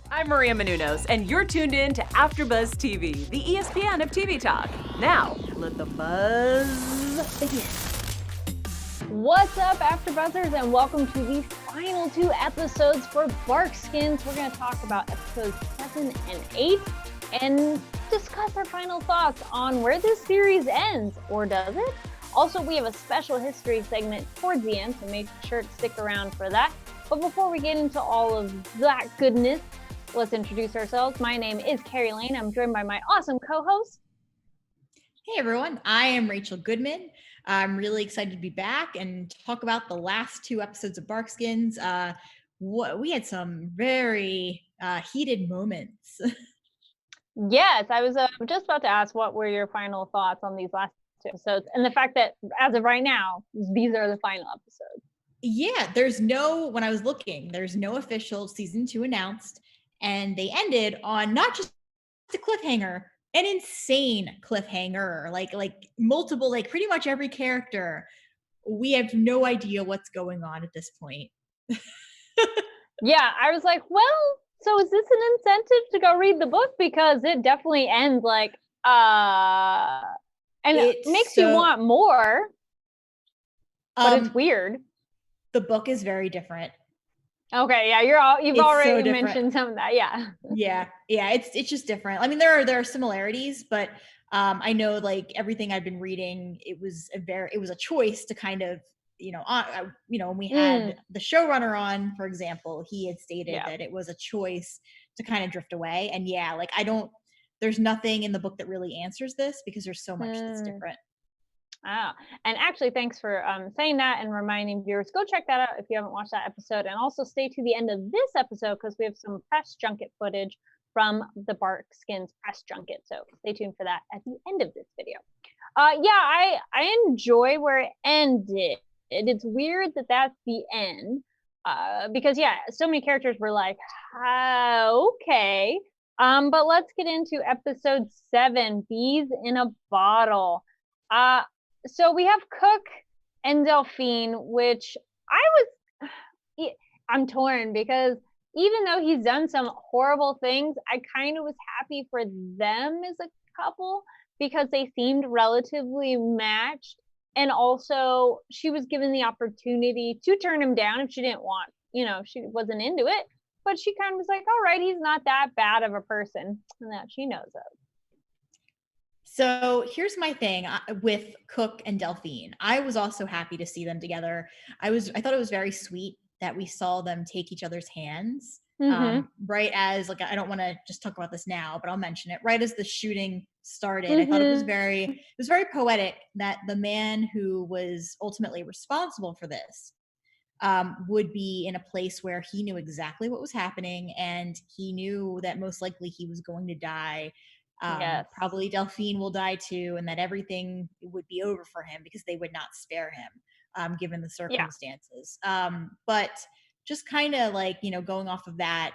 I'm Maria Menounos, and you're tuned in to AfterBuzz TV, the ESPN of TV talk. Now, let the buzz begin. What's up, AfterBuzzers, and welcome to the final two episodes for Barkskins. We're going to talk about episodes 7 and 8 and discuss our final thoughts on where this series ends, or does it? Also, we have a special history segment towards the end, so make sure to stick around for that. But before we get into all of that goodness, let's introduce ourselves. My name is Carrie Lane. I'm joined by my awesome co-host. Hey everyone, I am Rachel Goodman. I'm really excited to be back and talk about the last two episodes of Barkskins. We had some very heated moments. Yes, I was just about to ask what were your final thoughts on these last two episodes, and the fact that as of right now, these are the final episodes. Yeah, when I was looking, there's no official season 2 announced, and they ended on not just a cliffhanger, an insane cliffhanger, like multiple, like pretty much every character. We have no idea what's going on at this point. Yeah, I was like, well, so is this an incentive to go read the book? Because it definitely ends like, and it makes you want more, but it's weird. The book is very different. Okay, yeah, you've already mentioned some of that, yeah. Yeah, it's just different. I mean, there are similarities, but I know, like, everything I've been reading, it was a choice to kind of, when we had the showrunner on, for example, he had stated that it was a choice to kind of drift away. And yeah, like, there's nothing in the book that really answers this because there's so much that's different. Ah, and actually, thanks for saying that and reminding viewers, go check that out if you haven't watched that episode, and also stay to the end of this episode because we have some press junket footage from the Barkskins press junket, so stay tuned for that at the end of this video. Yeah, I enjoy where it ended. It's weird that that's the end, because yeah, so many characters were like, okay, but let's get into episode 7, Bees in a Bottle. So we have Cook and Delphine, which I'm torn because even though he's done some horrible things, I kind of was happy for them as a couple because they seemed relatively matched. And also she was given the opportunity to turn him down if she didn't want, she wasn't into it, but she kind of was like, all right, he's not that bad of a person, and that she knows of. So here's my thing with Cook and Delphine. I was also happy to see them together. I thought it was very sweet that we saw them take each other's hands. Right as, like, I don't want to just talk about this now, but I'll mention it. Right as the shooting started, I thought it was very poetic that the man who was ultimately responsible for this would be in a place where he knew exactly what was happening, and he knew that most likely he was going to die. Probably Delphine will die too, and that everything would be over for him because they would not spare him, given the circumstances. But just kind of like, going off of that,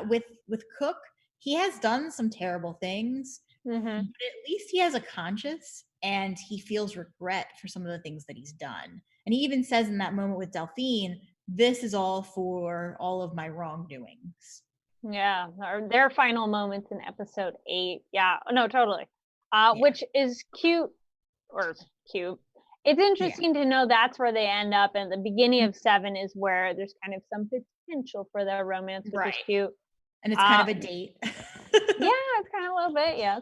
with Cook, he has done some terrible things, but at least he has a conscience and he feels regret for some of the things that he's done. And he even says in that moment with Delphine, this is all for all of my wrongdoings. Yeah, or their final moments in episode 8. Yeah, no, totally. Which is cute. It's interesting to know that's where they end up, and the beginning of 7 is where there's kind of some potential for their romance, which is cute. And it's kind of a date. Yeah, it's kind of a little bit, yes.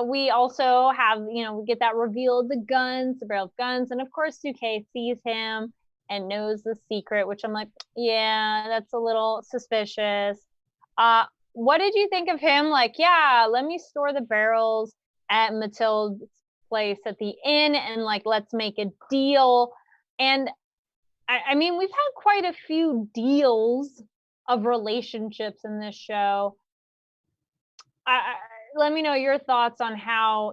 We also have, we get that reveal of the guns, the barrel of guns, and of course Suke sees him and knows the secret, which I'm like, yeah, that's a little suspicious. What did you think of him? Like, yeah, let me store the barrels at Matilda's place at the inn and, like, let's make a deal. And I mean, we've had quite a few deals of relationships in this show. Let me know your thoughts on how,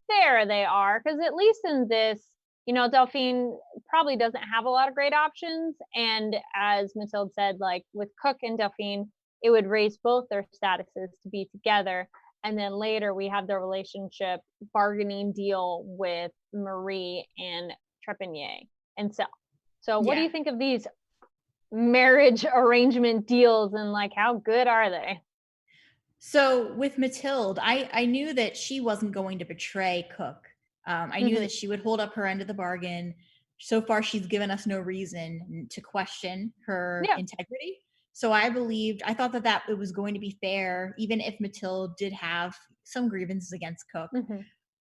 fair they are, because at least in this, Delphine probably doesn't have a lot of great options. And as Matilda said, like with Cook and Delphine, it would raise both their statuses to be together. And then later we have the relationship bargaining deal with Marie and Trepanier and so. So what do you think of these? marriage arrangement deals, and like how good are they? So with Mathilde, I knew that she wasn't going to betray Cook. I knew that she would hold up her end of the bargain. So far, she's given us no reason to question her Yeah. integrity. So I thought that it was going to be fair, even if Mathilde did have some grievances against Cook.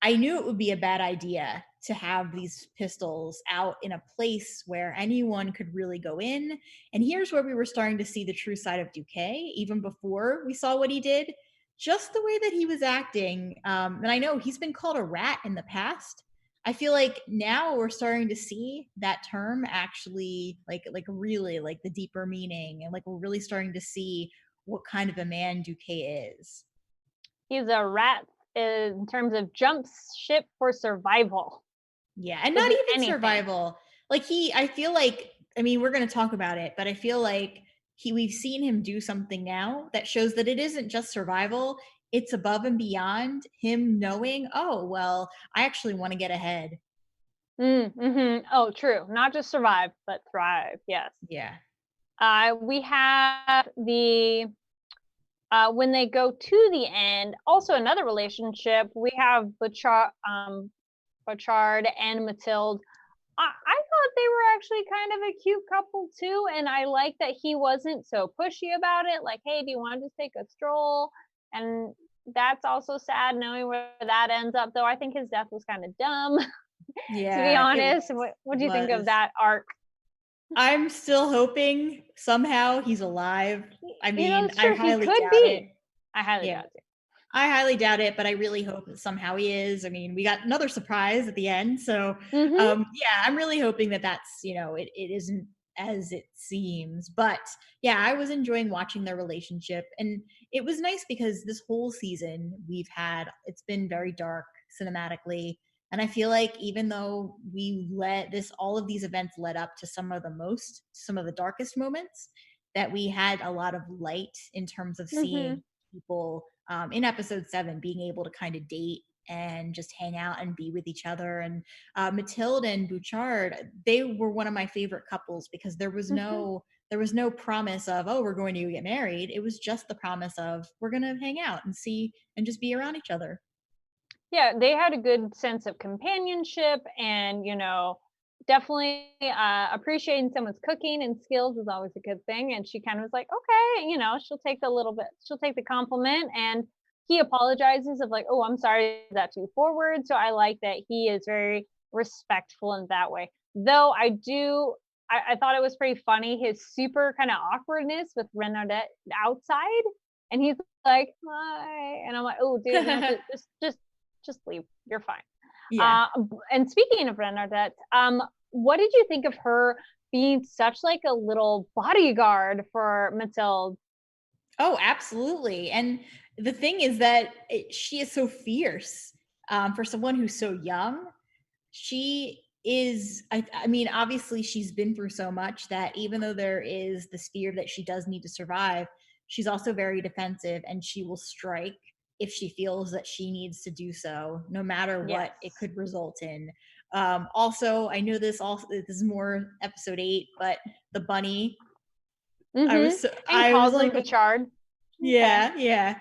I knew it would be a bad idea to have these pistols out in a place where anyone could really go in. And here's where we were starting to see the true side of Duque, even before we saw what he did. Just the way that he was acting. And I know he's been called a rat in the past. I feel like now we're starting to see that term actually like really like the deeper meaning, and like we're really starting to see what kind of a man Duque is. He's a rat in terms of jump ship for survival. Yeah, and Could not be even anything. survival. Like I feel like, I mean, we're going to talk about it, but I feel like we've seen him do something now that shows that it isn't just survival. It's above and beyond him knowing, oh, well, I actually want to get ahead. Oh, true. Not just survive, but thrive. Yes. Yeah. We have the when they go to the end. Also, another relationship. We have Bouchard and Mathilde. I thought they were actually kind of a cute couple too, and I like that he wasn't so pushy about it. Like, hey, do you want to just take a stroll? And that's also sad knowing where that ends up. Though I think his death was kind of dumb, to be Yeah, honest. What do you think of was. that arc? I'm still hoping somehow he's alive. I mean, It's I true. He highly could doubt it. be. I highly Yeah. doubt it. I highly doubt it, but I really hope that somehow he is. I mean, we got another surprise at the end, so yeah, I'm really hoping that that's it isn't as it seems. But yeah, I was enjoying watching their relationship, and it was nice because this whole season it's been very dark cinematically, and I feel like even though all of these events led up to some of the darkest moments, that we had a lot of light in terms of seeing people in episode 7 being able to kind of date and just hang out and be with each other. And Mathilde and Bouchard, they were one of my favorite couples because there was no promise of, oh, we're going to get married. It was just the promise of, we're going to hang out and see and just be around each other. Yeah, they had a good sense of companionship, and definitely appreciating someone's cooking and skills is always a good thing. And she kind of was like, okay, she'll take the compliment. And he apologizes of like, oh, I'm sorry, that's too forward. So I like that he is very respectful in that way. Though I thought it was pretty funny, his super kind of awkwardness with Renardette outside. And he's like, hi. And I'm like, oh, dude, no, just leave. You're fine. Yeah. And speaking of Renardette, what did you think of her being such like a little bodyguard for Mathilde? Oh, absolutely. And the thing is that she is so fierce for someone who's so young. She is, I mean, obviously she's been through so much that even though there is this fear that she does need to survive, she's also very defensive, and she will strike if she feels that she needs to do so, no matter what it could result in. Also, I know this is more episode 8, but the bunny, I was him like, Bouchard. yeah, yeah.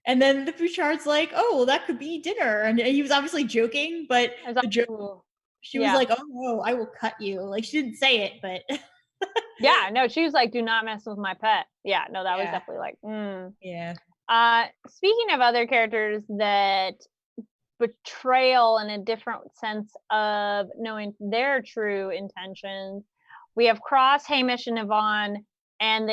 And then the Bouchard's like, oh, well, that could be dinner. And he was obviously joking, but the joke, she was like, oh, no, I will cut you. Like, she didn't say it, but. Yeah, no, she was like, do not mess with my pet. Yeah, no, that was definitely like, Yeah. Speaking of other characters that betrayal in a different sense of knowing their true intentions, we have Cross, Hamish, and Yvonne, and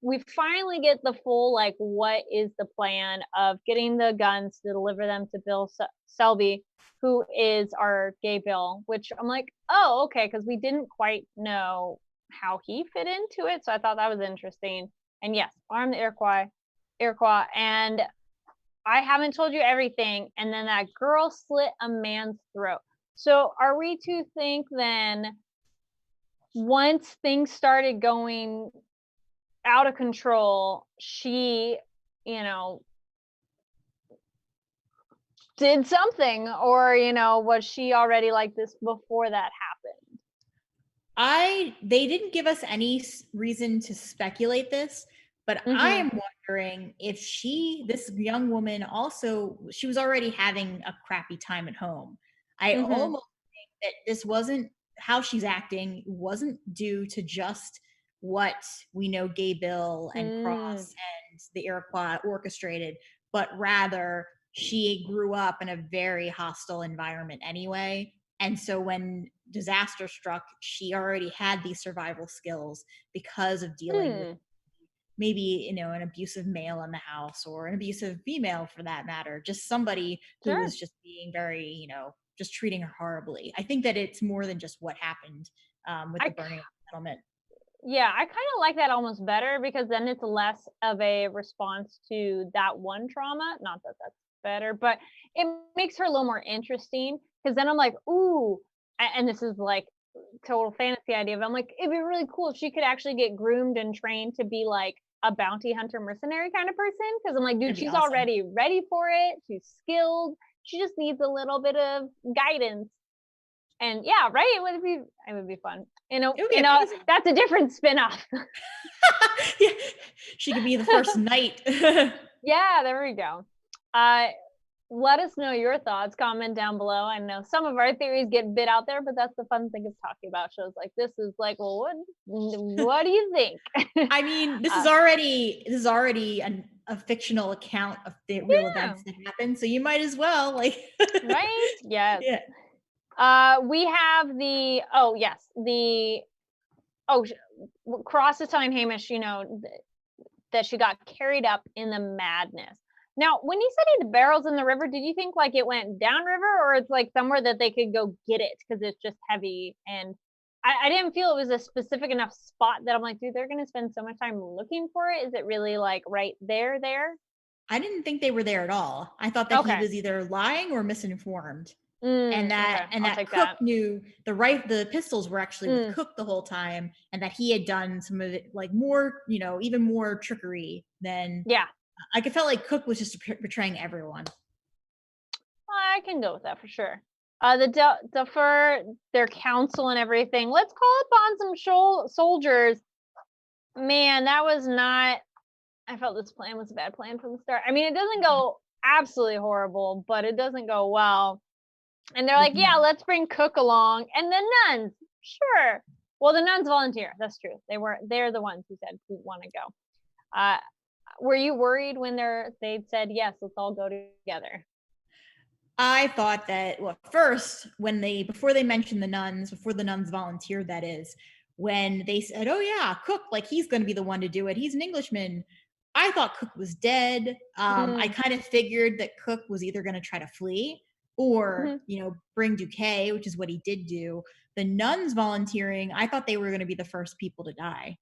we finally get the full like, what is the plan of getting the guns to deliver them to Bill Selby, who is our gay Bill, which I'm like, oh, okay, because we didn't quite know how he fit into it, so I thought that was interesting. And yes, arm the Iroquois, and I haven't told you everything, and then that girl slit a man's throat. So are we to think then, once things started going out of control, she, did something, or, was she already like this before that happened? They didn't give us any reason to speculate this, but I am wondering if this young woman also, she was already having a crappy time at home. I almost think that this wasn't how she's acting, wasn't due to just what we know Gay Bill and Cross and the Iroquois orchestrated, but rather she grew up in a very hostile environment anyway. And so when disaster struck, she already had these survival skills because of dealing with maybe, an abusive male in the house, or an abusive female for that matter, just somebody who was just being very, just treating her horribly. I think that it's more than just what happened with the burning of the settlement. Yeah, I kind of like that almost better, because then it's less of a response to that one trauma. Not that that's better, but it makes her a little more interesting, because then I'm like, ooh, and this is like total fantasy idea, but I'm like, it'd be really cool if she could actually get groomed and trained to be like a bounty hunter mercenary kind of person. Because I'm like, dude, she's awesome. already ready for it. She's skilled. She just needs a little bit of guidance. And yeah, right. It would be fun. That's a different spin-off. Yeah, she could be the first knight. Yeah, there we go. Let us know your thoughts. Comment down below. I know some of our theories get bit out there, but that's the fun thing of talking about shows like this. Is like, well, what do you think? I mean, this is already a fictional account of the real events that happen, so you might as well right? Yes. Yeah. We have Cross is telling Hamish, that she got carried up in the madness. Now, when you said he had barrels in the river, did you think like it went downriver, or it's like somewhere that they could go get it because it's just heavy? And I didn't feel it was a specific enough spot that I'm like, dude, they're going to spend so much time looking for it. Is it really like right there? I didn't think they were there at all. I thought that he was either lying or misinformed. And that Cook knew the pistols were actually with Cook the whole time, and that he had done some of it like more, even more trickery than. Yeah. I felt like Cook was just betraying everyone. I can go with that for sure. The Duffer, their counsel and everything. Let's call upon some soldiers. Man, that was not. I felt this plan was a bad plan from the start. I mean, it doesn't go absolutely horrible, but it doesn't go well. And they're like, yeah, let's bring Cook along. And the nuns, sure. Well, the nuns volunteer. That's true. They're the ones who said we want to go. Were you worried when they'd said, yes, let's all go together? I thought that, first, before they mentioned the nuns, before the nuns volunteered, that is, when they said, oh yeah, Cook, like he's going to be the one to do it. He's an Englishman. I thought Cook was dead. I kind of figured that Cook was either going to try to flee or, bring Duquet, which is what he did do. The nuns volunteering, I thought they were going to be the first people to die.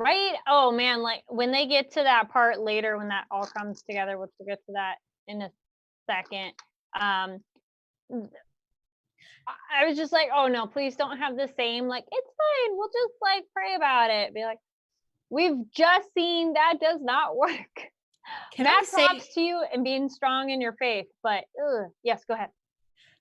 Right? Oh man, like when they get to that part later, when that all comes together, which we'll get to that in a second. I was just like, oh no, please don't have the same, like, it's fine, we'll just like pray about it. Be like, we've just seen that does not work. Props to you and being strong in your faith, but yes, go ahead.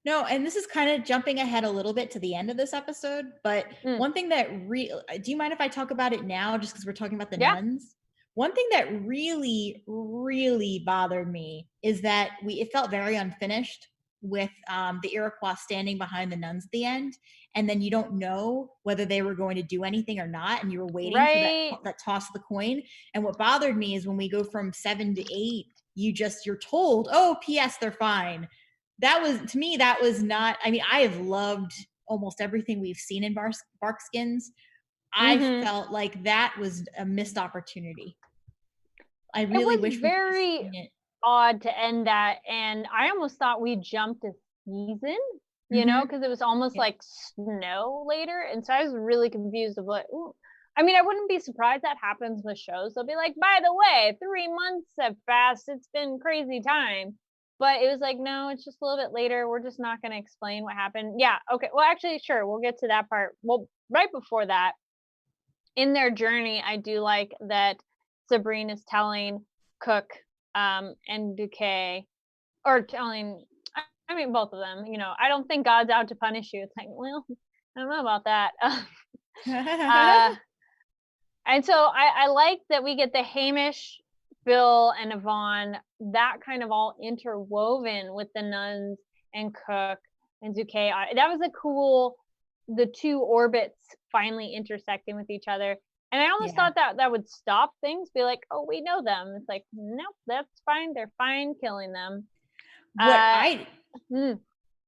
No, and this is kind of jumping ahead a little bit to the end of this episode, but one thing that do you mind if I talk about it now, just because we're talking about the nuns? One thing that really, really bothered me is that it felt very unfinished with the Iroquois standing behind the nuns at the end, and then you don't know whether they were going to do anything or not, and you were waiting for that toss of the coin. And what bothered me is when we go from 7 to 8, you're told, oh, P.S. they're fine. To me, that was not, I mean, I have loved almost everything we've seen in Barkskins. I felt like that was a missed opportunity. I really wish we could have seen it. Odd to end that, and I almost thought we jumped a season, because it was almost like snow later, and so I was really confused of what. I mean, I wouldn't be surprised that happens with shows. They'll be like, by the way, 3 months have passed. It's been crazy time. But it was like, no, it's just a little bit later. We're just not going to explain what happened. Yeah, okay. Well, actually, sure. We'll get to that part. Well, right before that, in their journey, I do like that Sabrine is telling Cook and Duquet, or telling, I mean, both of them, I don't think God's out to punish you. It's like, well, don't know about that. uh, and so I like that we get the Hamish, Bill, and Yvonne, that kind of all interwoven with the nuns and Cook and Zuke. That was a cool, the two orbits finally intersecting with each other. And I almost thought that would stop things, be like, oh, we know them. It's like, nope, that's fine. They're fine killing them.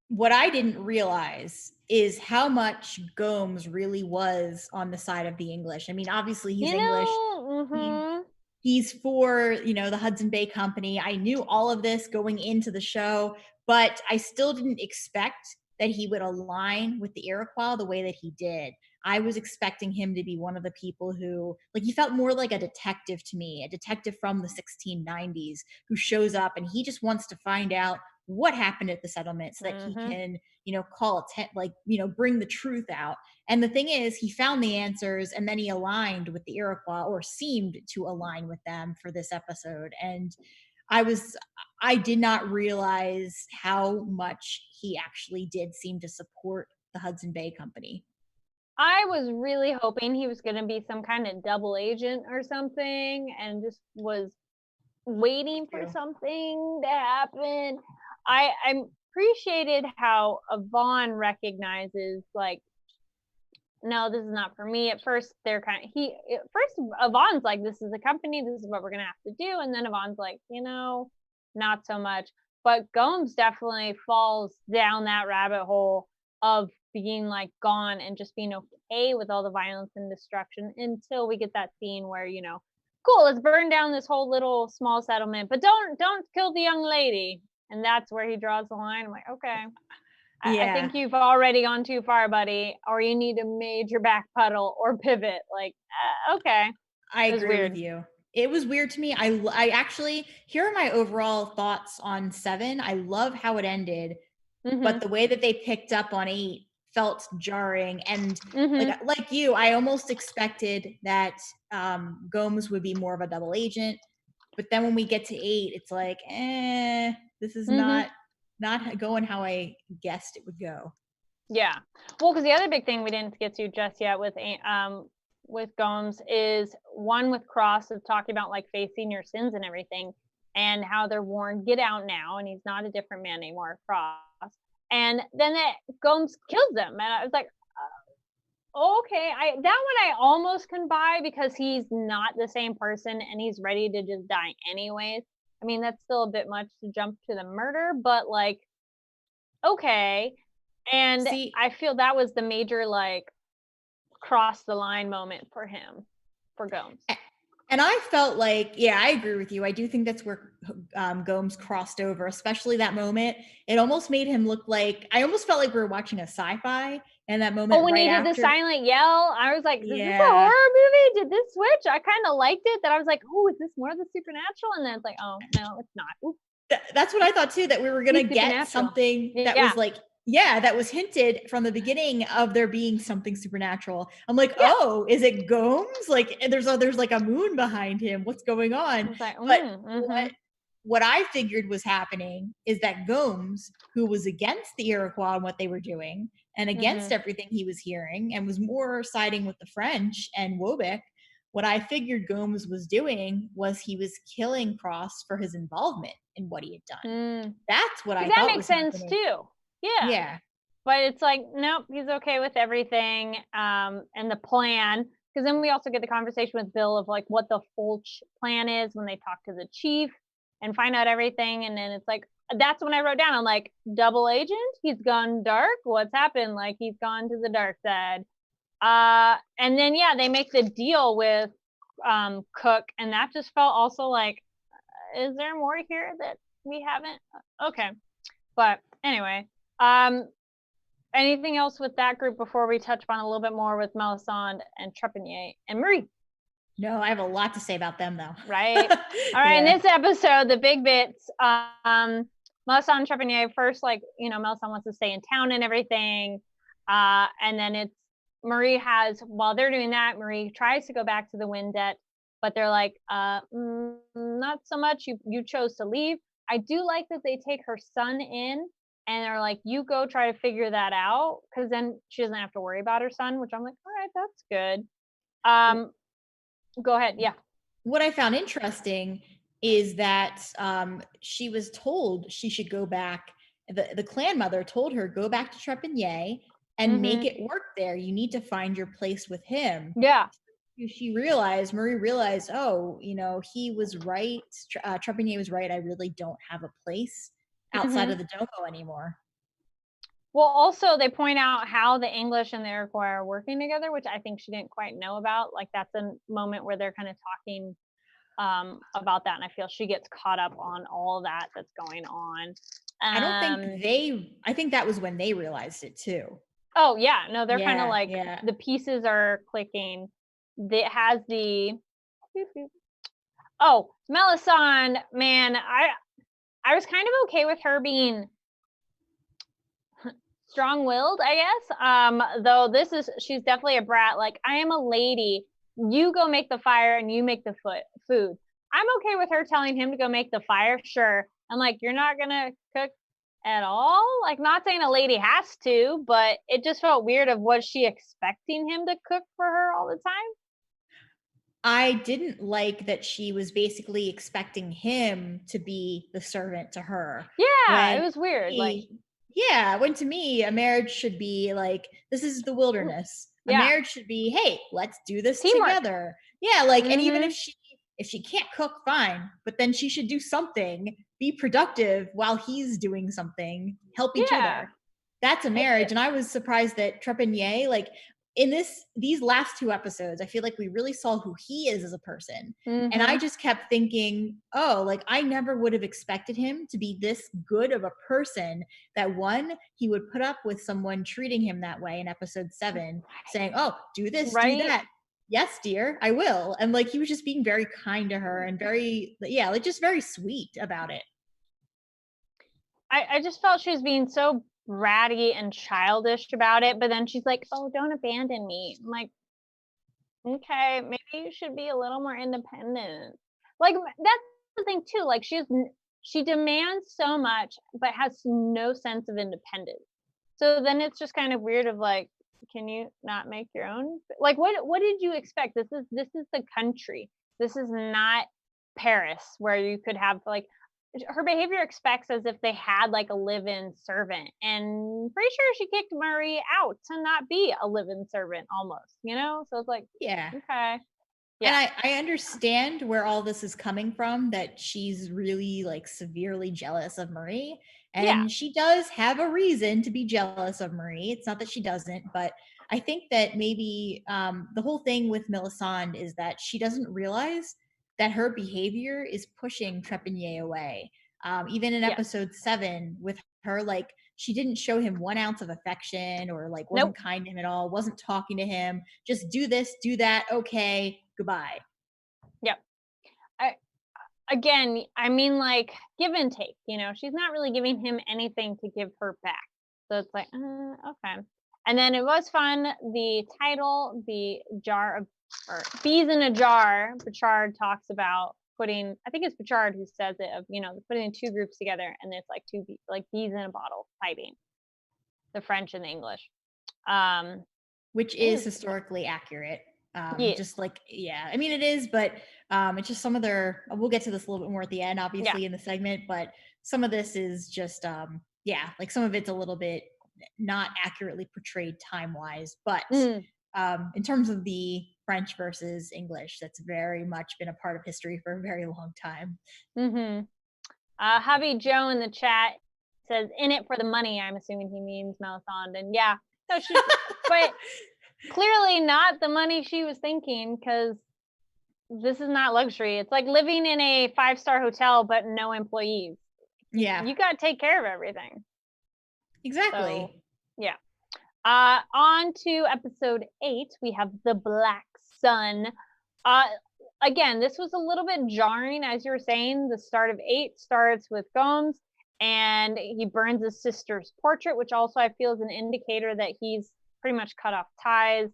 What I didn't realize is how much Gomes really was on the side of the English. I mean, obviously he's English. He's for, the Hudson Bay Company. I knew all of this going into the show, but I still didn't expect that he would align with the Iroquois the way that he did. I was expecting him to be one of the people who, like, he felt more like a detective to me, a detective from the 1690s who shows up and he just wants to find out what happened at the settlement so that he can, bring the truth out. And the thing is, he found the answers and then he aligned with the Iroquois, or seemed to align with them for this episode. And I did not realize how much he actually did seem to support the Hudson Bay Company. I was really hoping he was going to be some kind of double agent or something, and just was waiting for something to happen. I appreciated how Yvonne recognizes, like, no, this is not for me. At first, Yvonne's like, this is a company, this is what we're gonna have to do, and then Yvonne's like, not so much. But Gomes definitely falls down that rabbit hole of being like gone and just being okay with all the violence and destruction until we get that scene where, cool, let's burn down this whole little small settlement, but don't kill the young lady. And that's where he draws the line. I'm like, okay. I think you've already gone too far, buddy, or you need a major backpedal or pivot. Like, okay. I agree with you. It was weird to me. I actually, here are my overall thoughts on 7. I love how it ended, but the way that they picked up on 8 felt jarring. And like you, I almost expected that Gomes would be more of a double agent. But then when we get to 8, it's like, this is not going how I guessed it would go. Yeah. Well, because the other big thing we didn't get to just yet with Gomes is one with Cross of talking about like facing your sins and everything, and how they're warned, get out now, and he's not a different man anymore, Cross. And then Gomes kills them, and I was like, okay, that one I almost can buy because he's not the same person and he's ready to just die anyways. I mean, that's still a bit much to jump to the murder, but like, okay. And I feel that was the major like cross the line moment for him, for Gomes. And I felt like, I agree with you. I do think that's where Gomes crossed over, especially that moment. It almost made him look like, I almost felt like we were watching a sci-fi in that moment. Oh, when he did the silent yell, I was like, is this a horror movie? Did this switch? I kind of liked it. That I was like, oh, is this more of the supernatural? And then it's like, oh, no, it's not. That's what I thought too, that we were going to get something that was like, that was hinted from the beginning of there being something supernatural. I'm like, oh, is it Gomes? Like, there's like a moon behind him. What's going on? Like, but what I figured was happening is that Gomes, who was against the Iroquois and what they were doing, and against everything he was hearing, and was more siding with the French and Wobeck, what I figured Gomes was doing was he was killing Cross for his involvement in what he had done. That's what I thought. That makes sense too. Yeah. But it's like, nope, he's okay with everything, and the plan. Because then we also get the conversation with Bill of like what the full plan is when they talk to the chief and find out everything. And then it's like, that's when I wrote down, I'm like, double agent? He's gone dark? What's happened? Like, he's gone to the dark side. And then, they make the deal with Cook. And that just felt also like, is there more here that we haven't? Okay. But anyway, anything else with that group before we touch on a little bit more with Melisande and Trepanier and Marie? No, I have a lot to say about them though. Right. All right. In this episode, the big bits, Melisande and Trepanier first, like, Melisande wants to stay in town and everything. And then it's Marie while they're doing that, Marie tries to go back to the Windet, but they're like, not so much. You chose to leave. I do like that they take her son in and they're like, you go try to figure that out, because then she doesn't have to worry about her son, which I'm like, all right, that's good. Go ahead. Yeah. What I found interesting is that she was told she should go back. The clan mother told her, go back to Trepigny and make it work there. You need to find your place with him. Yeah. Marie realized, oh, he was right. Trepigny was right. I really don't have a place outside of the Domo anymore. Well, also they point out how the English and the Iroquois are working together, which I think she didn't quite know about. Like, that's a moment where they're kind of talking about that, and I feel she gets caught up on all that that's going on. I think that was when they realized it too. Oh yeah, no, they're kind of like the pieces are clicking. It has the Melisande, man, I was kind of okay with her being strong-willed, I guess. Though she's definitely a brat. Like, I am a lady. You go make the fire and you make the food. I'm okay with her telling him to go make the fire. Sure. I'm like, you're not gonna cook at all? Like, not saying a lady has to, but it just felt weird. Was she expecting him to cook for her all the time? I didn't like that she was basically expecting him to be the servant to her. Yeah, it was weird. When to me, a marriage should be like, this is the wilderness. A marriage should be, hey, let's do this together. Yeah, like, and even if she can't cook, fine, but then she should do something, be productive while he's doing something, help each other. That's a marriage. And I was surprised that Trepigny, like, in these last 2 episodes, I feel like we really saw who he is as a person. And I just kept thinking, oh, like, I never would have expected him to be this good of a person, that one, he would put up with someone treating him that way in episode 7, saying, oh, do this, do that. Yes, dear, I will. And like, he was just being very kind to her and very, like, just very sweet about it. I just felt she was being so bratty and childish about it, but then she's like, oh, don't abandon me. I'm like, okay, maybe you should be a little more independent. Like, that's the thing too. Like, she demands so much but has no sense of independence. So then it's just kind of weird of like, can you not make your own? Like, what did you expect? This is the country. This is not Paris, where you could have, like, her behavior expects as if they had like a live-in servant, and pretty sure she kicked Marie out to not be a live-in servant almost, so it's like, okay. And I understand where all this is coming from, that she's really like severely jealous of Marie, and she does have a reason to be jealous of Marie. It's not that she doesn't, but I think that maybe the whole thing with Melisande is that she doesn't realize that her behavior is pushing Trepigny away. Even in episode 7 with her, like, she didn't show him 1 ounce of affection, or like wasn't kind to him at all, wasn't talking to him, just do this, do that, okay, goodbye. Again, I mean, like, give and take, she's not really giving him anything to give her back. So it's like, okay. And then it was fun, the title, the jar of, or bees in a jar, Bechard talks about putting, I think it's Bechard who says it, of, putting 2 groups together, and it's like bees in a bottle fighting, the French and the English. Which is historically accurate. Just like, I mean, it is, but it's just some of we'll get to this a little bit more at the end, obviously, in the segment, but some of this is just, like, some of it's a little bit not accurately portrayed time-wise, but in terms of the French versus English, that's very much been a part of history for a very long time. Javi Joe in the chat says, in it for the money. I'm assuming he means Melisande. And but clearly not the money she was thinking, because this is not luxury. It's like living in a 5-star hotel but no employees. You got to take care of everything. Exactly. So, on to episode 8, we have the Black Sun. Again, this was a little bit jarring, as you were saying. The start of 8 starts with Gomes, and he burns his sister's portrait, which also I feel is an indicator that he's pretty much cut off ties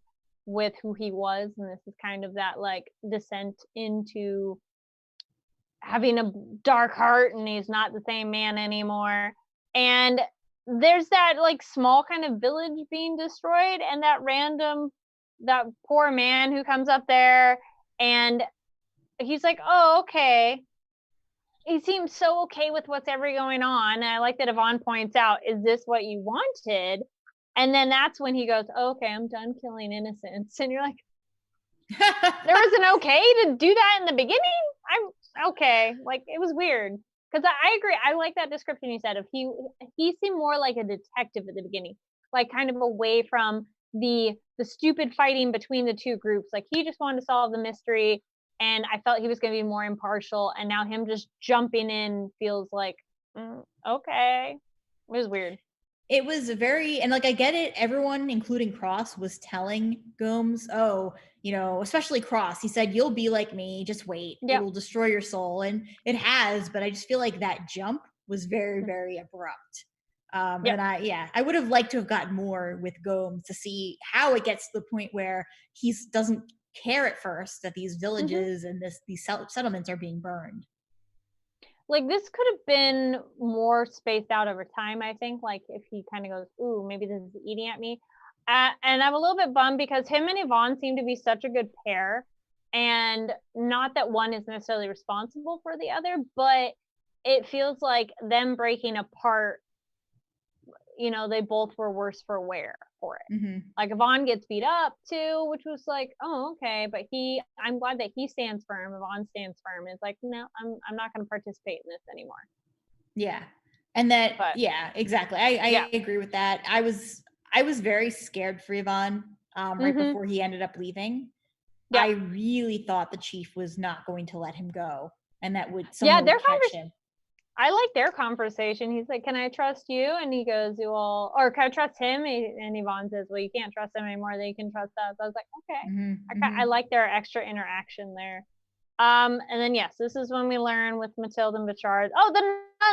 with who he was, and this is kind of that, like, descent into having a dark heart, and he's not the same man anymore. And there's that like small kind of village being destroyed, and that poor man who comes up there, and he's like, oh, okay. He seems so okay with what's ever going on. And I like that Yvonne points out, is this what you wanted? And then that's when he goes, oh, okay, I'm done killing innocents. And you're like, there was an okay to do that in the beginning? I'm okay. Like, it was weird. Because I agree. I like that description you said of he seemed more like a detective at the beginning, like kind of away from the stupid fighting between the two groups. Like he just wanted to solve the mystery, and I felt he was going to be more impartial. And now him just jumping in feels like okay. It was weird. It was very, and like I get it, everyone, including Cross, was telling Gomes, oh, you know, especially Cross, he said, you'll be like me, just wait. Yep. It'll destroy your soul. And it has, but I just feel like that jump was very, very abrupt. Yep. And I would have liked to have gotten more with Gomes to see how it gets to the point where he doesn't care at first that these villages and these settlements are being burned. Like this could have been more spaced out over time, I think. Like if he kind of goes, ooh, maybe this is eating at me. And I'm a little bit bummed because him and Yvonne seem to be such a good pair. And not that one is necessarily responsible for the other, but it feels like them breaking apart, you know, they both were worse for wear for it. Like Yvonne gets beat up too, which was like, oh, okay. But I'm glad that he stands firm. Yvonne stands firm. It's like, no, I'm not going to participate in this anymore. Yeah. And yeah, exactly. I agree with that. I was very scared for Yvonne right before he ended up leaving. Yeah. I really thought the chief was not going to let him go, and that someone would catch him. I like their conversation. He's like, can I trust you? And he goes, well, or can I trust him? And Yvonne says, well, you can't trust him anymore than you can trust us. I was like, okay. I like their extra interaction there. And then, yes, this is when we learn with Mathilde and Bichard, oh, the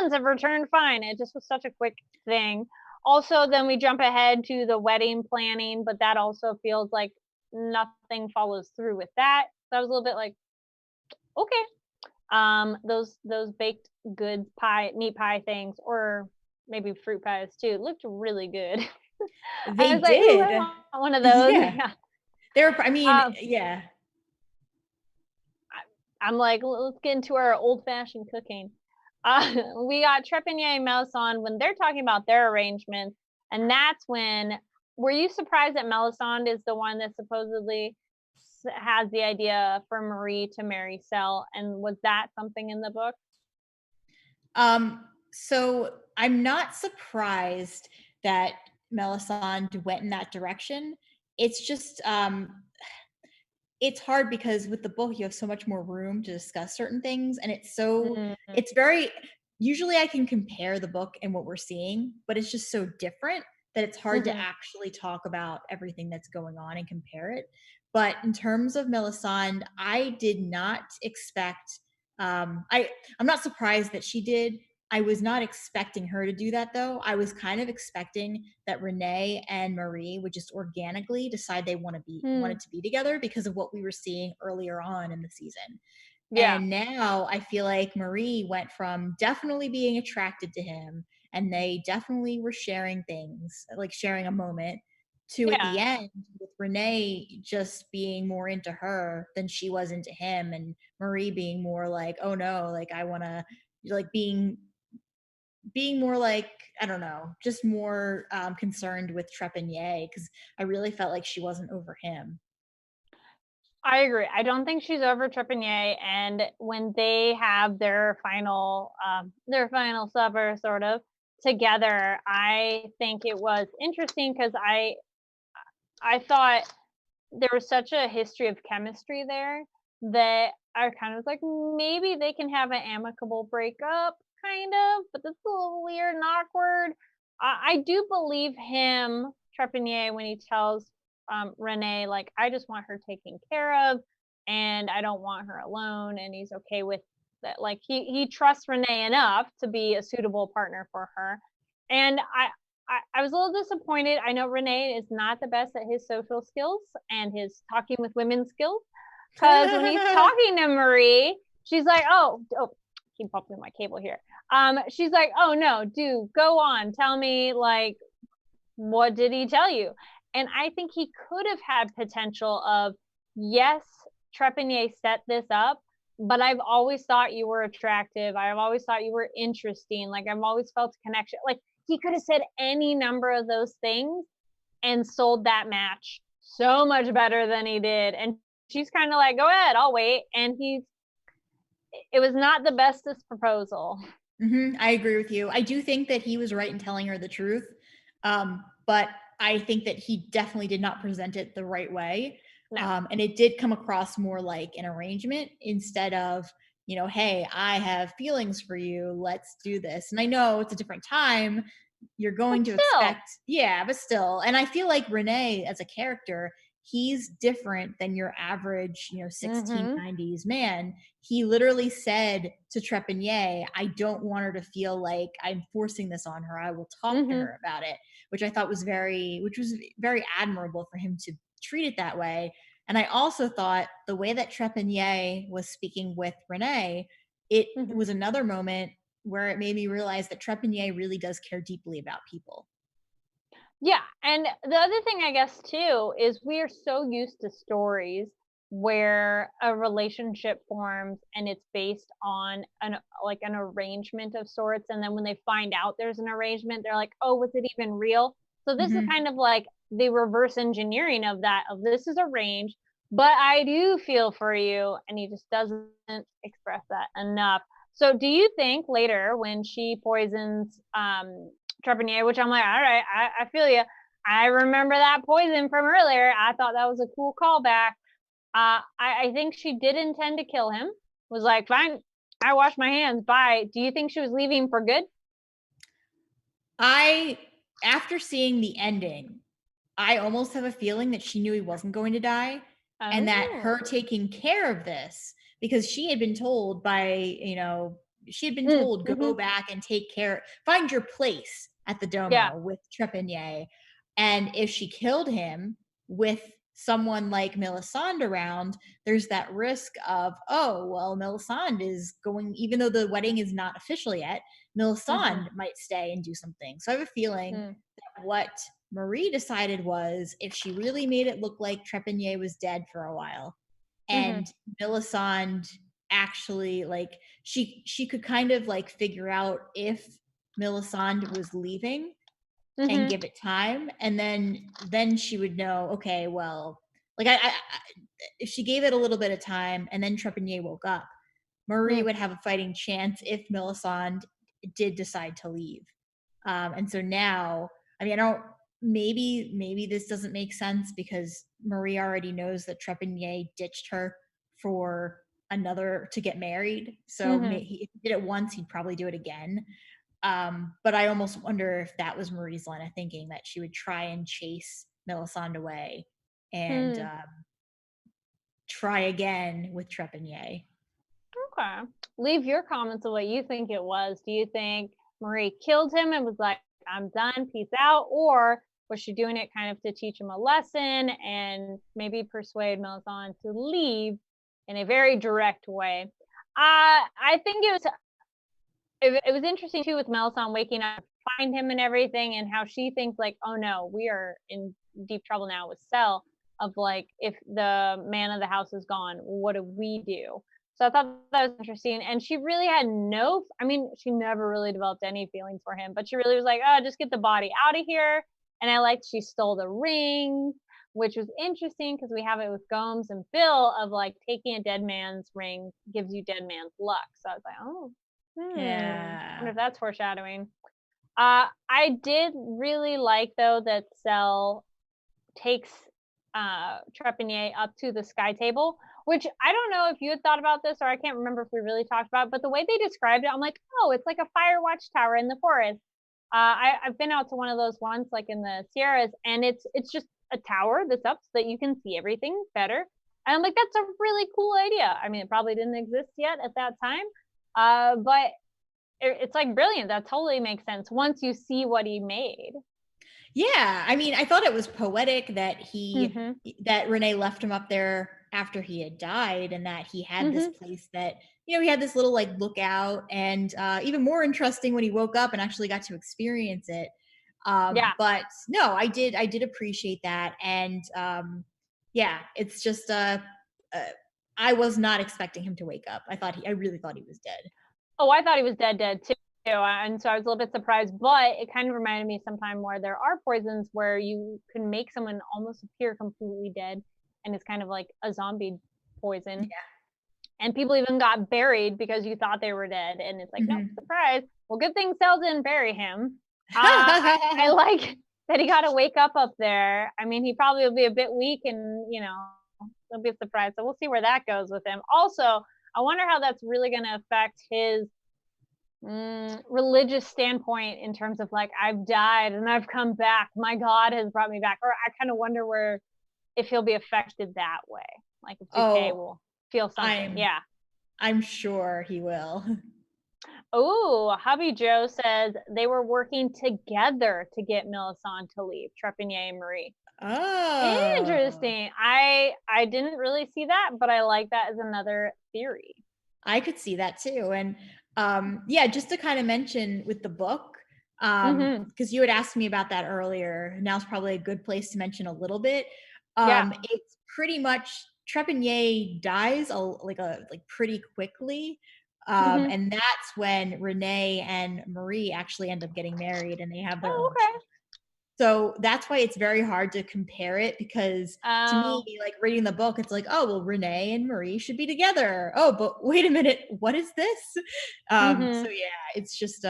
nuns have returned fine. It just was such a quick thing. Also, then we jump ahead to the wedding planning, but that also feels like nothing follows through with that. So I was a little bit like, okay. Those baked goods meat pie things, or maybe fruit pies too, looked really good. They did. Like, I want one of those. Yeah. They're, I mean, yeah. I'm like, let's get into our old-fashioned cooking. We got Trepigny and Melisande when they're talking about their arrangements, and that's when, were you surprised that Melisande is the one that supposedly has the idea for Marie to marry Sel, and was that something in the book? So I'm not surprised that Melisande went in that direction. It's just it's hard because with the book you have so much more room to discuss certain things, and it's so it's very, usually I can compare the book and what we're seeing, but it's just so different that it's hard to actually talk about everything that's going on and compare it. But in terms of Melisande, I did not expect I'm not surprised that she did. I was not expecting her to do that, though. I was kind of expecting that Renee and Marie would just organically decide they wanted to be together because of what we were seeing earlier on in the season. Yeah. And now I feel like Marie went from definitely being attracted to him, and they definitely were sharing things, like sharing a moment, to at the end with Renee just being more into her than she was into him, and Marie being more like, oh no, like I want to, like being more like, I don't know, just more concerned with Trepigny, because I really felt like she wasn't over him. I agree. I don't think she's over Trepigny, and when they have their final supper sort of together, I think it was interesting because I thought there was such a history of chemistry there that I kind of was like, maybe they can have an amicable breakup, kind of, but that's a little weird and awkward. I do believe him, Trepigny, when he tells Renee, like, I just want her taken care of, and I don't want her alone, and he's okay with that. Like, he trusts Renee enough to be a suitable partner for her. And I was a little disappointed. I know Renee is not the best at his social skills and his talking with women skills, because when he's talking to Marie, she's like, oh, keep popping my cable here. She's like, oh no, dude, go on. Tell me, like, what did he tell you? And I think he could have had potential of, yes, Trepanier set this up, but I've always thought you were attractive. I've always thought you were interesting. Like, I've always felt a connection. Like, he could have said any number of those things and sold that match so much better than he did. And she's kind of like, go ahead, I'll wait. And it was not the bestest proposal. I agree with you. I do think that he was right in telling her the truth. But I think that he definitely did not present it the right way. No. And it did come across more like an arrangement instead of, hey, I have feelings for you. Let's do this. And I know it's a different time. You're going to expect, but still. And I feel like Renee as a character, he's different than your average, 1690s man. He literally said to Trepanier, I don't want her to feel like I'm forcing this on her. I will talk to her about it, which I thought was very admirable for him to treat it that way. And I also thought the way that Trepanier was speaking with Renee, it was another moment where it made me realize that Trepanier really does care deeply about people. Yeah, and the other thing I guess too is we are so used to stories where a relationship forms and it's based on an arrangement of sorts, and then when they find out there's an arrangement, they're like, oh, was it even real? So this is kind of like the reverse engineering of that, of this is arranged, but I do feel for you, and he just doesn't express that enough. So do you think later when she poisons Trepanier, which I'm like, all right, I feel you. I remember that poison from earlier. I thought that was a cool callback. I think she did intend to kill him. Was like, fine, I wash my hands. Bye. Do you think she was leaving for good? After seeing the ending, I almost have a feeling that she knew he wasn't going to die, and that her taking care of this, because she had been told go back and take care, find your place at the Domo with Trepanier. And if she killed him with someone like Melisande around, there's that risk of, oh, well, Melisande is going, even though the wedding is not official yet, Melisande might stay and do something. So I have a feeling that what Marie decided was, if she really made it look like Trepanier was dead for a while, and Melisande actually, like, she could kind of like figure out if Melisande was leaving and give it time, and then she would know, okay, well, like, I if she gave it a little bit of time and then Trepanier woke up, Marie would have a fighting chance if Melisande did decide to leave. And so now, I mean, I don't, maybe this doesn't make sense because Marie already knows that Trepanier ditched her for another to get married. So if he did it once, he'd probably do it again. But I almost wonder if that was Marie's line of thinking, that she would try and chase Melisande away and try again with Trepanier. Okay. Leave your comments of what you think it was. Do you think Marie killed him and was like, I'm done, peace out? Or was she doing it kind of to teach him a lesson and maybe persuade Melisande to leave in a very direct way? I think it was interesting too with Melisande waking up to find him and everything, and how she thinks like, oh no, we are in deep trouble now with Sel, of like, if the man of the house is gone, what do we do? So I thought that was interesting. And she really had she never really developed any feelings for him, but she really was like, oh, just get the body out of here. And I liked she stole the ring, which was interesting because we have it with Gomes and Phil of like, taking a dead man's ring gives you dead man's luck. So I was like, oh, I wonder if that's foreshadowing. I did really like though that Sel takes Trepanier up to the sky table, which I don't know if you had thought about this, or I can't remember if we really talked about it, but the way they described it, I'm like, oh, it's like a fire watch tower in the forest. I've been out to one of those once, like in the Sierras, and it's just a tower that's up so that you can see everything better. And I'm like, that's a really cool idea. I mean, it probably didn't exist yet at that time, but it's like brilliant. That totally makes sense once you see what he made. Yeah, I mean, I thought it was poetic that that Renee left him up there after he had died, and that he had this Mhm. place that, he had this little like lookout, and even more interesting when he woke up and actually got to experience it. Yeah. But no, I did appreciate that, and yeah, it's just uh I was not expecting him to wake up. I really thought he was dead. Oh, I thought he was dead too, and so I was a little bit surprised, but it kind of reminded me sometime where there are poisons where you can make someone almost appear completely dead, and it's kind of like a zombie poison. And people even got buried because you thought they were dead, and it's like, nope, Mhm. surprise. Well, good thing Cell didn't bury him. I like that he got to wake up there. I mean, he probably will be a bit weak, and it'll be a surprise. So we'll see where that goes with him. Also, I wonder how that's really going to affect his religious standpoint in terms of like, I've died and I've come back. My God has brought me back. Or I kind of wonder where if he'll be affected that way. Like if JK Oh, will feel something. I'm Yeah. I'm sure he will. Oh, hubby Joe says they were working together to get Melisande to leave, Trepanier and Marie. Oh, Interesting. I didn't really see that, but I like that as another theory. I could see that too. And yeah, just to kind of mention with the book, Mm-hmm. because you had asked me about that earlier. Now's probably a good place to mention a little bit. Yeah. It's pretty much Trepanier dies like pretty quickly. Mm-hmm. And that's when Renee and Marie actually end up getting married, and they have their Oh, own okay. child. So that's why it's very hard to compare it, because to me, Oh. like reading the book, it's like, oh, well, Renee and Marie should be together. Oh, but wait a minute, what is this? So Mm-hmm. yeah, it's just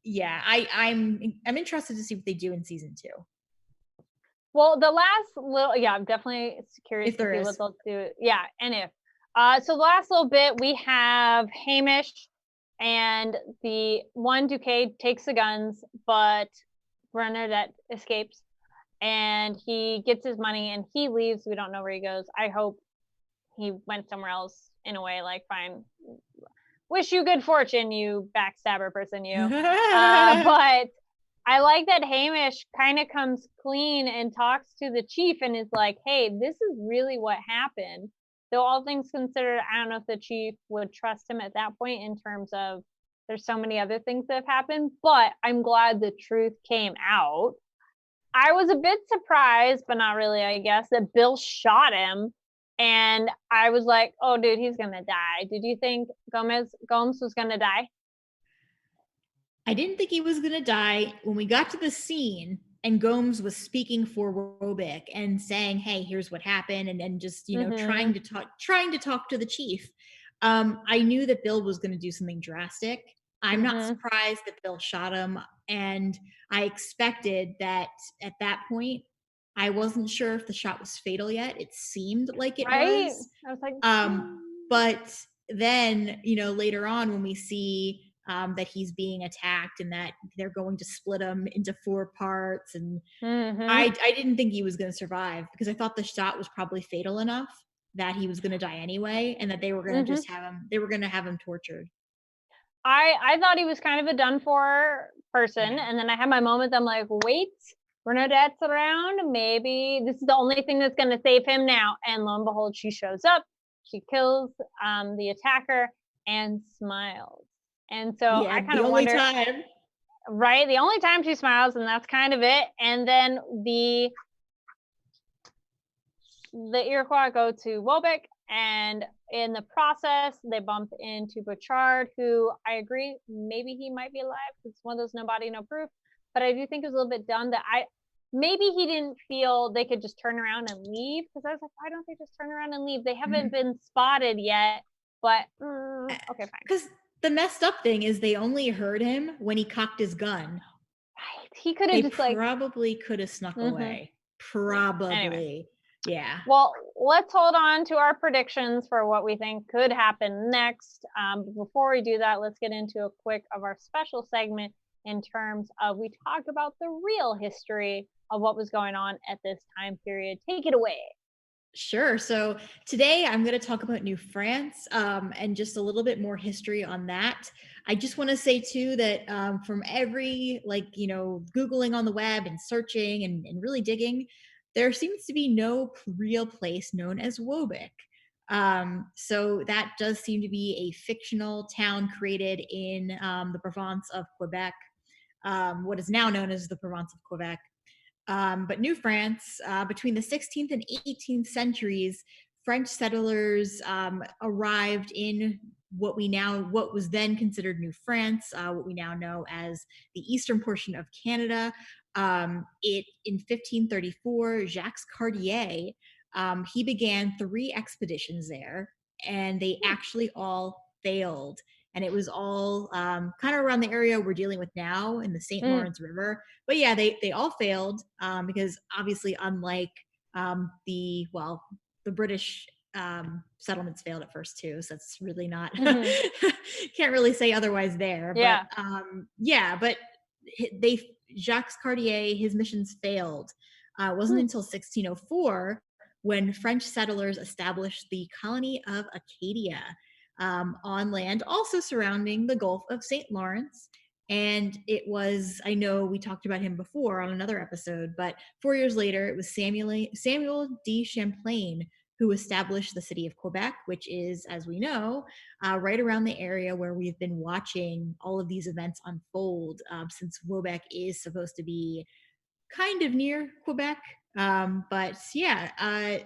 yeah, I'm interested to see what they do in season 2. Well, the last little, yeah, I'm definitely curious If to there see what is. they'll do. Yeah, and if. So the last little bit, we have Hamish and the one Duquesne takes the guns, but Bernadette escapes and he gets his money and he leaves. We don't know where he goes. I hope he went somewhere else in a way like, fine, wish you good fortune, you backstabber person, you. But I like that Hamish kind of comes clean and talks to the chief and is like, hey, this is really what happened. Though all things considered, I don't know if the chief would trust him at that point in terms of there's so many other things that have happened, but I'm glad the truth came out. I was a bit surprised, but not really, I guess, that Bill shot him. And I was like, oh, dude, he's going to die. Did you think Gomes was going to die? I didn't think he was gonna die. When we got to the scene and Gomes was speaking for Robic and saying, "Hey, here's what happened," and just Mm-hmm. trying to talk to the chief, I knew that Bill was gonna do something drastic. I'm not Mm-hmm. surprised that Bill shot him, and I expected that at that point. I wasn't sure if the shot was fatal yet. It seemed like it Right? was, I was like, but then, later on when we see that he's being attacked and that they're going to split him into 4 parts, and mm-hmm. I didn't think he was going to survive, because I thought the shot was probably fatal enough that he was going to die anyway, and that they were going to Mm-hmm. just have him tortured. I thought he was kind of a done for person. Yeah. And then I had my moments. I'm like, wait, Bernadette's around. Maybe this is the only thing that's going to save him now. And lo and behold, she shows up. She kills the attacker and smiles. And so I Yeah, kind the of only wonder, time. right? The only time she smiles, and that's kind of it. And then the Iroquois go to Wobeck, and in the process, they bump into Bouchard, who I agree, maybe he might be alive. It's one of those no body, no proof. But I do think it was a little bit dumb that maybe he didn't feel they could just turn around and leave. Because I was like, why don't they just turn around and leave? They haven't been spotted yet. But okay, fine. Because the messed up thing is they only heard him when he cocked his gun. Right. He could have They just like, probably could have snuck mm-hmm. away. Yeah. Anyway. Probably. Yeah. Well, let's hold on to our predictions for what we think could happen next. Before we do that, let's get into a quick of our special segment in terms of we talk about the real history of what was going on at this time period. Take it away. Sure. So today I'm going to talk about New France, and just a little bit more history on that. I just want to say too that from every Googling on the web and searching and really digging, there seems to be no real place known as Wobeck. So that does seem to be a fictional town created in the Provence of Quebec, what is now known as the Provence of Quebec. But New France, between the 16th and 18th centuries, French settlers arrived in what was then considered New France, what we now know as the eastern portion of Canada. It in 1534, Jacques Cartier, he began 3 expeditions there, and they actually all failed. And it was all kind of around the area we're dealing with now in the St. Lawrence River. But yeah, they all failed because obviously, unlike the British settlements failed at first too, so that's really not can't really say otherwise there. Yeah. But they Jacques Cartier, his missions failed. It wasn't until 1604 when French settlers established the colony of Acadia on land also surrounding the Gulf of St. Lawrence. And it was, I know we talked about him before on another episode, but 4 years later, it was Samuel de Champlain who established the city of Quebec, which is, as we know, right around the area where we've been watching all of these events unfold, since Quebec is supposed to be kind of near Quebec.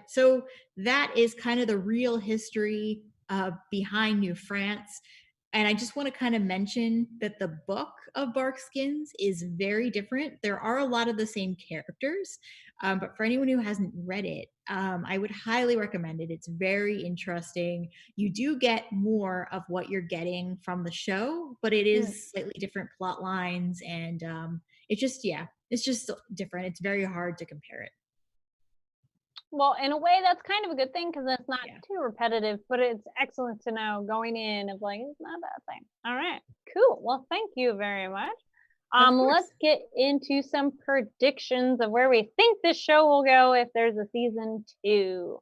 So that is kind of the real history behind New France. And I just want to kind of mention that the book of Barkskins is very different. There are a lot of the same characters, but for anyone who hasn't read it, I would highly recommend it. It's very interesting. You do get more of what you're getting from the show, but it is slightly different plot lines, and it's just different. It's very hard to compare it. Well, in a way, that's kind of a good thing because it's not too repetitive, but it's excellent to know going in of like, it's not that thing. All right, cool. Well, thank you very much. Let's get into some predictions of where we think this show will go if there's a season 2.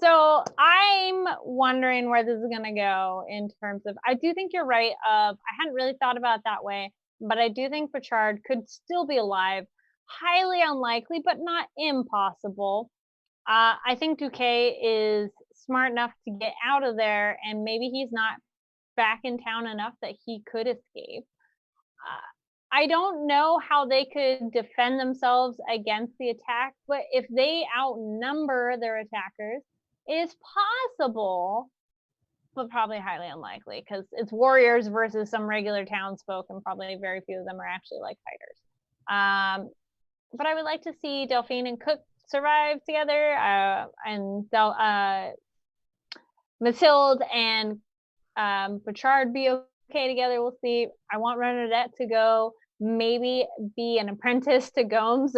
So I'm wondering where this is gonna go in terms of, I do think you're right. I hadn't really thought about it that way, but I do think Pritchard could still be alive. Highly unlikely, but not impossible. I think Duquet is smart enough to get out of there, and maybe he's not back in town enough that he could escape. I don't know how they could defend themselves against the attack, but if they outnumber their attackers, it's possible, but probably highly unlikely because it's warriors versus some regular townsfolk, and probably very few of them are actually like fighters. But I would like to see Delphine and Cook survive together, and Mathilde and Pritchard be okay together. We'll see. I want Renardette to go maybe be an apprentice to Gomes.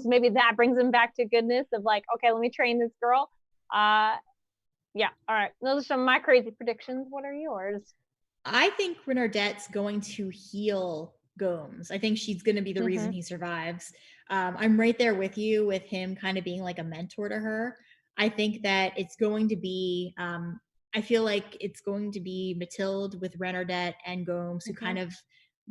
Maybe that brings him back to goodness of like, okay, let me train this girl. Yeah, all right. Those are some of my crazy predictions. What are yours? I think Renardette's going to heal Gomes. I think she's going to be the reason he survives. I'm right there with you with him kind of being like a mentor to her. I think that it's going to be I feel like it's going to be Mathilde with Renardette and Gomes who kind of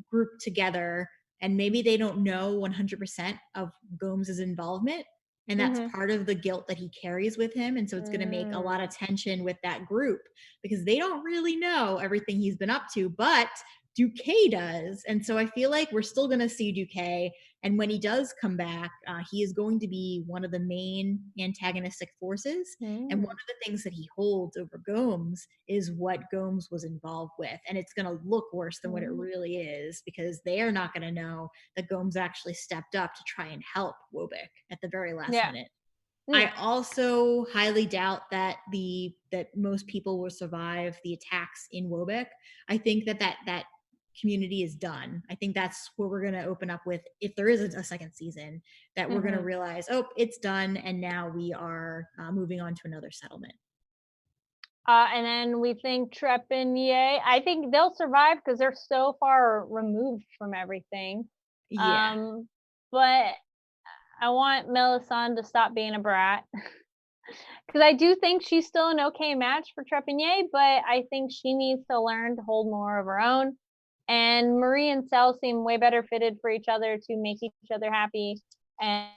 group together, and maybe they don't know 100% of Gomes's involvement, and that's part of the guilt that he carries with him. And so it's going to make a lot of tension with that group because they don't really know everything he's been up to, but Duquet does. And so I feel like we're still going to see Duquet. And when he does come back, he is going to be one of the main antagonistic forces. And one of the things that he holds over Gomes is what Gomes was involved with. And it's going to look worse than what it really is because they are not going to know that Gomes actually stepped up to try and help Wobeck at the very last minute. I also highly doubt that most people will survive the attacks in Wobeck. I think that community is done. I think that's where we're going to open up with, if there is a second season, that we're going to realize, oh, it's done, and now we are moving on to another settlement. And then we think Trepigny. I think they'll survive because they're so far removed from everything. Yeah. But I want Melisande to stop being a brat. Because I do think she's still an okay match for Trepigny, but I think she needs to learn to hold more of her own. And Marie and Cel seem way better fitted for each other to make each other happy. And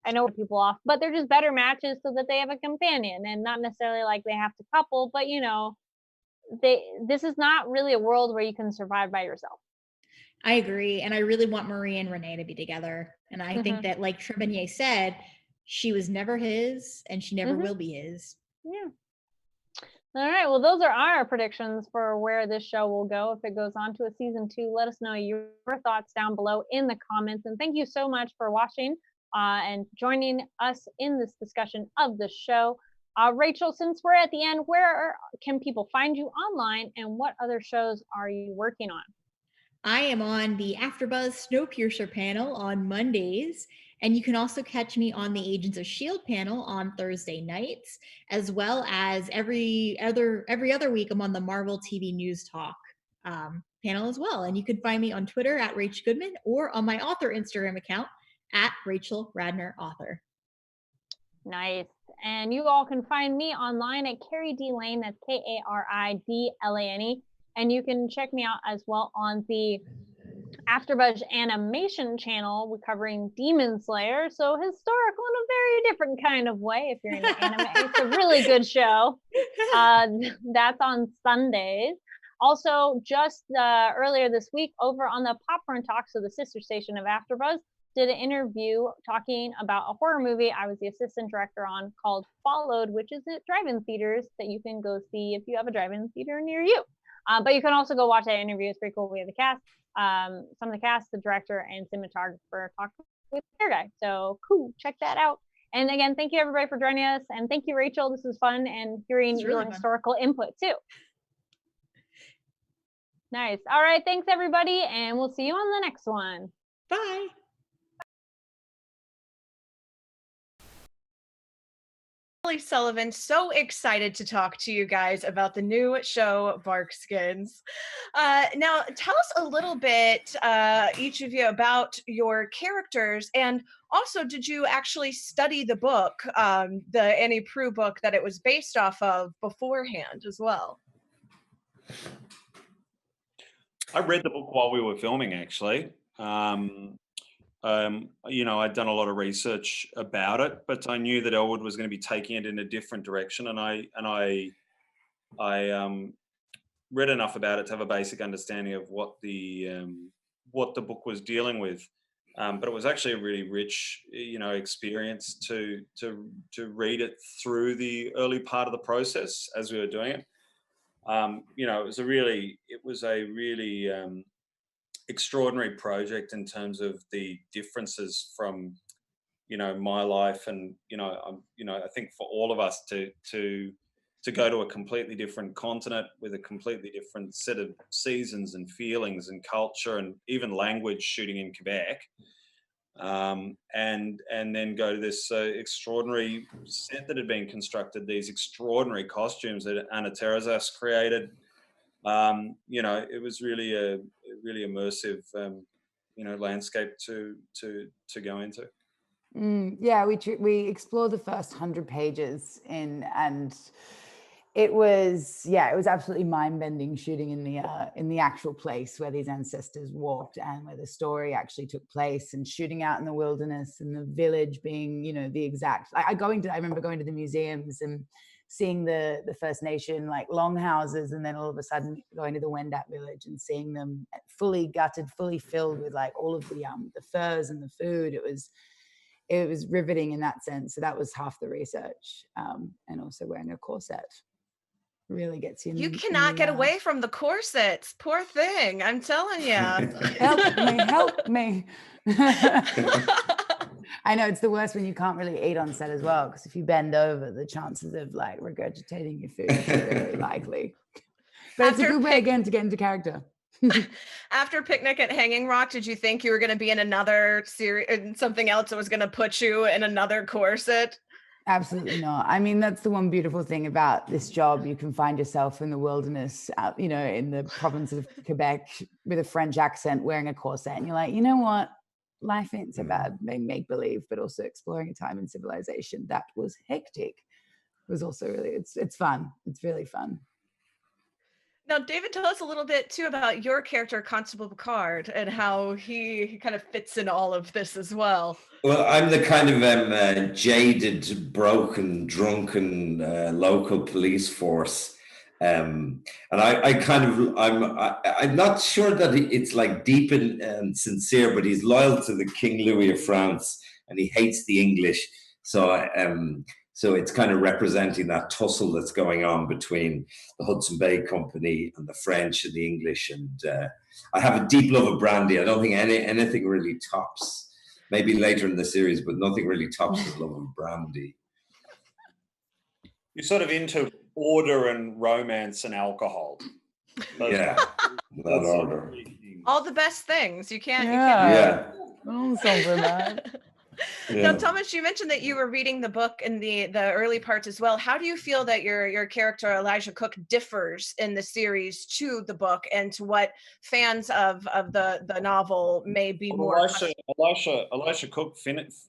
I know people off, but they're just better matches so that they have a companion, and not necessarily like they have to couple, but this is not really a world where you can survive by yourself. I agree. And I really want Marie and Renee to be together. And I think that, like Trebanier said, she was never his and she never will be his. Yeah. All right. Well, those are our predictions for where this show will go if it goes on to a season 2. Let us know your thoughts down below in the comments. And thank you so much for watching and joining us in this discussion of the show. Rachel, since we're at the end, where can people find you online, and what other shows are you working on? I am on the AfterBuzz Snowpiercer panel on Mondays, and you can also catch me on the Agents of S.H.I.E.L.D. panel on Thursday nights, as well as every other week I'm on the Marvel TV News Talk panel as well. And you can find me on Twitter at Rach Goodman or on my author Instagram account at Rachel Radner Author. Nice. And you all can find me online at Carrie D Lane. That's Karidlane. And you can check me out as well on the AfterBuzz animation channel. We're covering Demon Slayer, so historical in a very different kind of way. If you're into anime, it's a really good show. That's on Sundays. Also, just earlier this week, over on the Popcorn Talk, so the sister station of AfterBuzz, did an interview talking about a horror movie I was the assistant director on called Followed, which is at drive-in theaters that you can go see if you have a drive-in theater near you. But you can also go watch that interview. It's pretty cool. We have the cast, some of the cast, the director, and cinematographer talking with their guy. So cool. Check that out. And again, thank you everybody for joining us. And thank you, Rachel. This was fun, and hearing your historical input too. Nice. All right. Thanks everybody. And we'll see you on the next one. Bye. Sullivan, so excited to talk to you guys about the new show Barkskins. Now, tell us a little bit, each of you, about your characters, and also, did you actually study the book, the Annie Proulx book that it was based off of, beforehand as well? I read the book while we were filming, actually. I'd done a lot of research about it, but I knew that Elwood was going to be taking it in a different direction, and I read enough about it to have a basic understanding of what the book was dealing with. But it was actually a really rich, experience to read it through the early part of the process as we were doing it. It was a really extraordinary project in terms of the differences from my life, and I think for all of us to go to a completely different continent with a completely different set of seasons and feelings and culture and even language, shooting in Quebec, and then go to this extraordinary set that had been constructed, these extraordinary costumes that Anna Terrazas created. It was really a really immersive, landscape to go into. Yeah, we explored the first 100 pages and it was absolutely mind-bending shooting in the actual place where these ancestors walked and where the story actually took place, and shooting out in the wilderness and the village being, the exact. I remember going to the museums and seeing the First Nation like longhouses, and then all of a sudden going to the Wendat village and seeing them fully gutted, fully filled with like all of the furs and the food. It was riveting in that sense. So that was half the research, and also wearing a corset really gets you. You cannot get away from the corsets. Poor thing. I'm telling you. Help me. I know it's the worst when you can't really eat on set as well, because if you bend over, the chances of like regurgitating your food is very likely. But it's a good way again to get into character. After Picnic at Hanging Rock, did you think you were going to be in another series, something else that was going to put you in another corset? Absolutely not. I mean, that's the one beautiful thing about this job. You can find yourself in the wilderness, in the province of Quebec with a French accent, wearing a corset, and you're like, you know what? Life ain't so bad. Make believe, but also exploring a time in civilization that was hectic was also really, it's fun. It's really fun. Now, David, tell us a little bit too about your character, Constable Picard, and how he kind of fits in all of this as well. Well, I'm the kind of jaded, broken, drunken local police force, and I'm not sure that it's like deep and sincere, but he's loyal to the King Louis of France, and he hates the English. So it's kind of representing that tussle that's going on between the Hudson Bay Company and the French and the English. And I have a deep love of brandy. I don't think anything really tops. Maybe later in the series, but nothing really tops his love of brandy. You're sort of into order and romance and alcohol. Yeah, that order. All the best things. You can't. Yeah. Oh, so bad. Now, Thomas, you mentioned that you were reading the book in the early parts as well. How do you feel that your character Elijah Cook differs in the series to the book, and to what fans of the novel may be more? Elisha Cook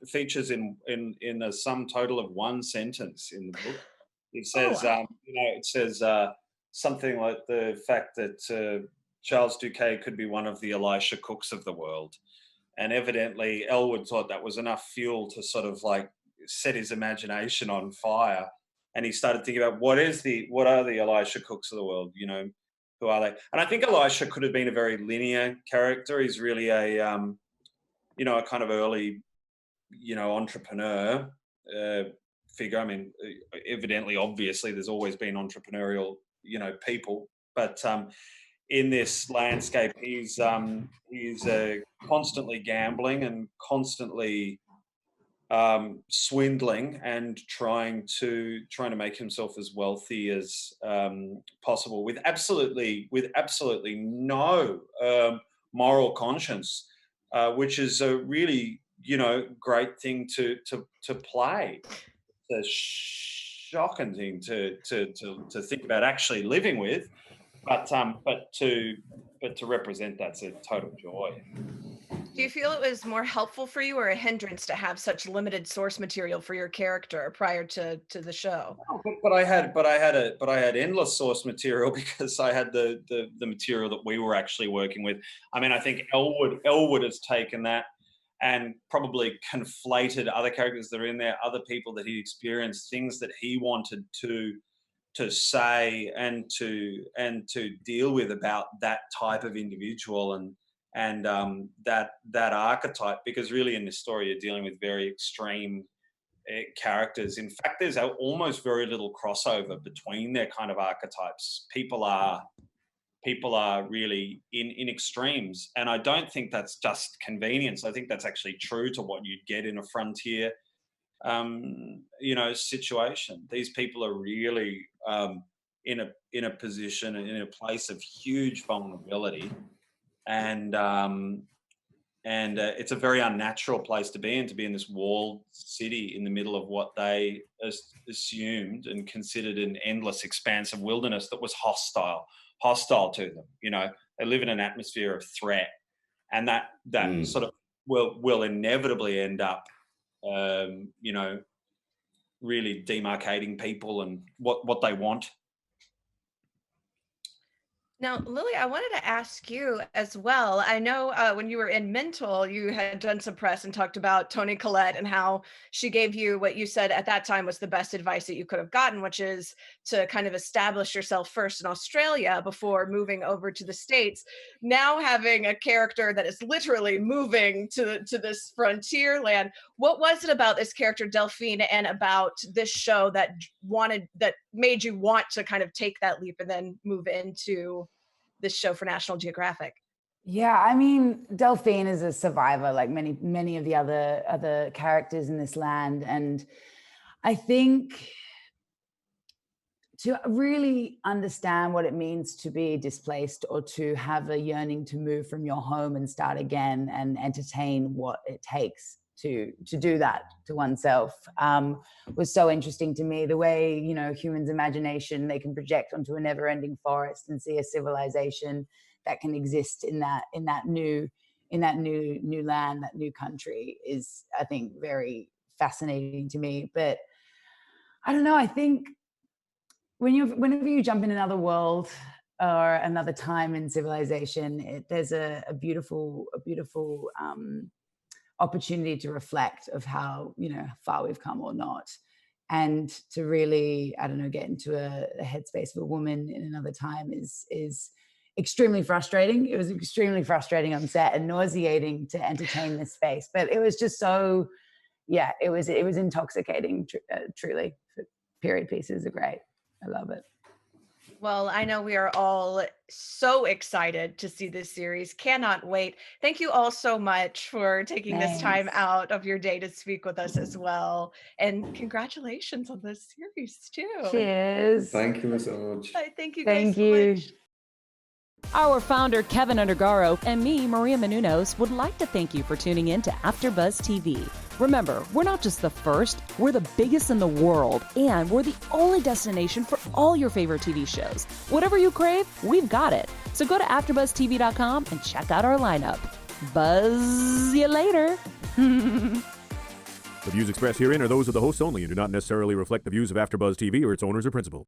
features in a sum total of one sentence in the book. It says, it says something like the fact that Charles Duquet could be one of the Elisha Cooks of the world. And evidently Elwood thought that was enough fuel to sort of like set his imagination on fire. And he started thinking about what are the Elisha Cooks of the world? You know, who are they? And I think Elisha could have been a very linear character. He's really a kind of early, entrepreneur figure. I mean, evidently, obviously, there's always been entrepreneurial, people, but in this landscape, he's constantly gambling and constantly swindling and trying to make himself as wealthy as possible with absolutely no moral conscience, which is a really great thing to play. It's a shocking thing to think about actually living with. But to represent that's a total joy. Do you feel it was more helpful for you or a hindrance to have such limited source material for your character prior to the show? But I had endless source material because I had the material that we were actually working with. I mean, I think Elwood has taken that and probably conflated other characters that are in there, other people that he experienced, things that he wanted to say and to deal with about that type of individual and that archetype, because really in this story you're dealing with very extreme characters. In fact, there's almost very little crossover between their kind of archetypes. People are really in extremes, and I don't think that's just convenience. I think that's actually true to what you'd get in a frontier situation. These people are really in a position, in a place of huge vulnerability, and it's a very unnatural place to be in this walled city in the middle of what they assumed and considered an endless expanse of wilderness that was hostile to them. They live in an atmosphere of threat, and that sort of will inevitably end up really demarcating people and what they want. Now, Lily, I wanted to ask you as well. I know when you were in Mental, you had done some press and talked about Toni Collette and how she gave you what you said at that time was the best advice that you could have gotten, which is to kind of establish yourself first in Australia before moving over to the States. Now having a character that is literally moving to this frontier land, what was it about this character Delphine and about this show that made you want to kind of take that leap and then move into this show for National Geographic? Yeah, I mean, Delphine is a survivor like many of the other characters in this land. And I think to really understand what it means to be displaced or to have a yearning to move from your home and start again and entertain what it takes to do that to oneself was so interesting to me. The way, humans' imagination, they can project onto a never-ending forest and see a civilization that can exist in that new land, that new country is, I think, very fascinating to me. But I don't know, I think whenever you jump in another world, another time in civilization, there's a beautiful opportunity to reflect of how, you know, far we've come or not, and to really, I don't know, get into a headspace of a woman in another time is extremely frustrating. It was extremely frustrating on set and nauseating to entertain this space, but it was just so, yeah, it was intoxicating, truly. Period pieces are great. I love it. Well, I know we are all so excited to see this series. Cannot wait. Thank you all so much for taking this time out of your day to speak with us as well. And congratulations on this series too. Cheers. Thank you so much. Thank you Thank guys you. so much. Our founder, Keven Undergaro, and me, Maria Menounos, would like to thank you for tuning in to AfterBuzz TV. Remember, we're not just the first, we're the biggest in the world, and we're the only destination for all your favorite TV shows. Whatever you crave, we've got it. So go to AfterBuzzTV.com and check out our lineup. Buzz you later. The views expressed herein are those of the hosts only and do not necessarily reflect the views of AfterBuzz TV or its owners or principal.